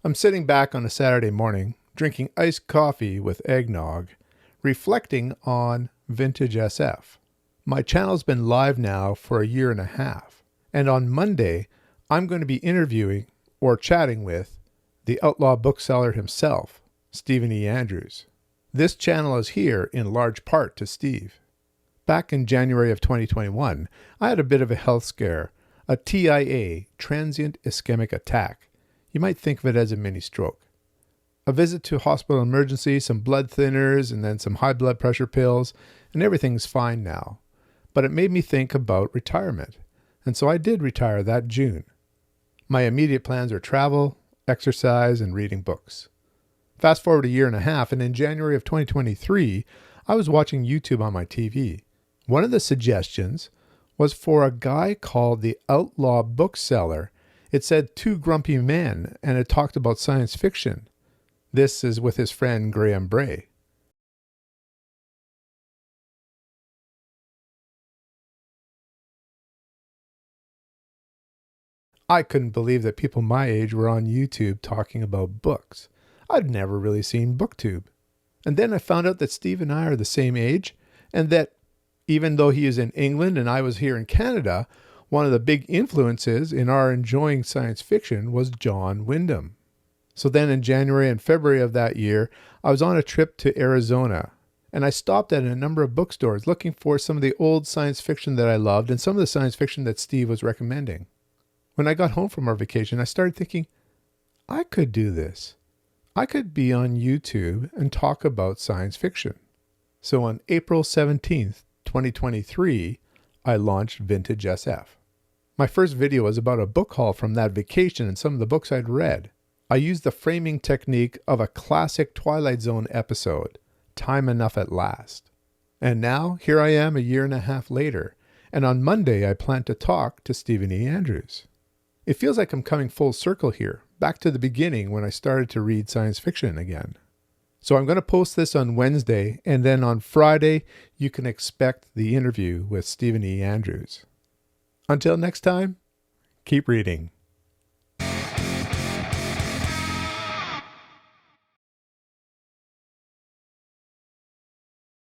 I'm sitting back on a Saturday morning, drinking iced coffee with eggnog, reflecting on vintage SF. My channel's been live now for a year and a half, and on Monday, I'm going to be interviewing or chatting with the Outlaw Bookseller himself, Stephen E. Andrews. This channel is here in large part to Steve. Back in January of 2021, I had a bit of a health scare, a TIA, transient ischemic attack. You might think of it as a mini stroke. A visit to hospital emergency, some blood thinners, and then some high blood pressure pills, and everything's fine now. But it made me think about retirement, and so I did retire that June. My immediate plans are travel, exercise, and reading books. Fast forward a year and a half, and in January of 2023, I was watching YouTube on my TV. One of the suggestions was for a guy called the Outlaw Bookseller. It said two grumpy men, and it talked about science fiction. This is with his friend Graham Bray. I couldn't believe that people my age were on YouTube talking about books. I'd never really seen BookTube. And then I found out that Steve and I are the same age, and that even though he is in England and I was here in Canada, one of the big influences in our enjoying science fiction was John Wyndham. So then in January and February of that year, I was on a trip to Arizona, and I stopped at a number of bookstores looking for some of the old science fiction that I loved and some of the science fiction that Steve was recommending. When I got home from our vacation, I started thinking, I could do this. I could be on YouTube and talk about science fiction. So on April 17th, 2023, I launched Vintage SF. My first video was about a book haul from that vacation and some of the books I'd read. I used the framing technique of a classic Twilight Zone episode, Time Enough at Last. And now, here I am a year and a half later, and on Monday I plan to talk to Stephen E. Andrews. It feels like I'm coming full circle here, back to the beginning when I started to read science fiction again. So I'm going to post this on Wednesday, and then on Friday, you can expect the interview with Stephen E. Andrews. Until next time, keep reading.